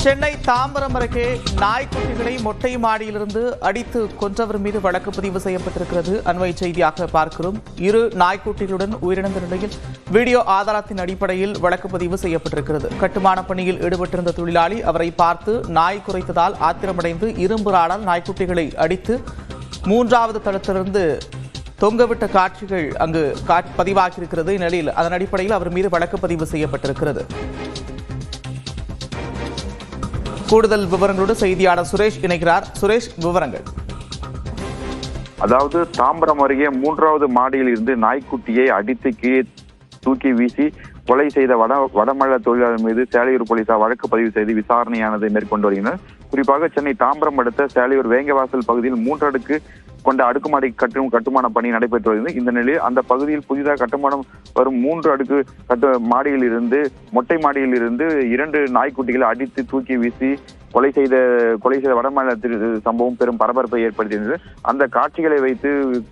சென்னை தாம்பரம் அருகே நாய்க்குட்டிகளை மொட்டை மாடியிலிருந்து அடித்து கொன்றவர் மீது வழக்கு பதிவு செய்யப்பட்டிருக்கிறது. அண்மை செய்தியாக பார்க்கிறோம். இரு நாய்க்குட்டிகளுடன் உயிரிழந்த நிலையில் வீடியோ ஆதாரத்தின் அடிப்படையில் வழக்கு பதிவு செய்யப்பட்டிருக்கிறது. கட்டுமான பணியில் ஈடுபட்டிருந்த தொழிலாளி அவரை பார்த்து நாய் குறைத்ததால் ஆத்திரமடைந்து இரும்பு ராடால் நாய்க்குட்டிகளை அடித்து மூன்றாவது தளத்திலிருந்து தொங்கவிட்ட காட்சிகள் அங்கு பதிவாகியிருக்கிறது. இந்நிலையில் அதன் அடிப்படையில் அவர் மீது வழக்கு பதிவு செய்யப்பட்டிருக்கிறது. கூடுதல் விவரங்களோடு செய்தியாளர் சுரேஷ் இணைகிறார். சுரேஷ், விவரங்கள். அதாவது தாம்பரம் அருகே 3வது மாடியில் இருந்து நாய்க்குட்டியை அடித்து கீழே தூக்கி வீசி கொலை செய்த வடமாநில தொழிலாளர் மீது சேலையூர் போலீசார் வழக்கு பதிவு செய்து விசாரணையானதை மேற்கொண்டு வருகின்றனர். குறிப்பாக சென்னை தாம்பரம் அடுத்த சேலையூர் வேங்கவாசல் பகுதியில் 3 அடுக்கு கொண்ட அடுக்குமாடி கட்டுமான பணி நடைபெற்று வருகிறது. இந்த நிலையில் அந்த பகுதியில் புதிதாக கட்டுமானம் வரும் 3 அடுக்கு மாடியில் இருந்து மொட்டை மாடியில் இருந்து 2 நாய்க்குட்டிகளை அடித்து தூக்கி வீசி கொலை செய்த வடமாநில சம்பவம் பெரும் பரபரப்பை ஏற்படுத்தியிருந்தது. அந்த காட்சிகளை வைத்து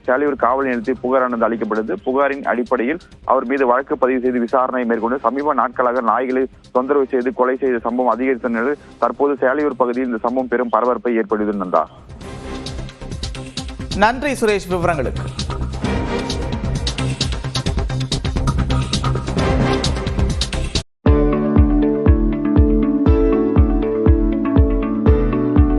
சேலையூர் காவல் நிலையத்தில் புகாரானது அளிக்கப்பட்டது. புகாரின் அடிப்படையில் அவர் மீது வழக்கு பதிவு செய்து விசாரணை மேற்கொண்டு சமீப நாட்களாக நாய்களை தொந்தரவு செய்து கொலை செய்த சம்பவம் அதிகரித்த நிலையில் தற்போது சேலையூர் பகுதியில் இந்த சம்பவம் பெரும் பரபரப்பை ஏற்படுத்தியிருந்தார். நன்றி சுரேஷ், விவரங்களுக்கு.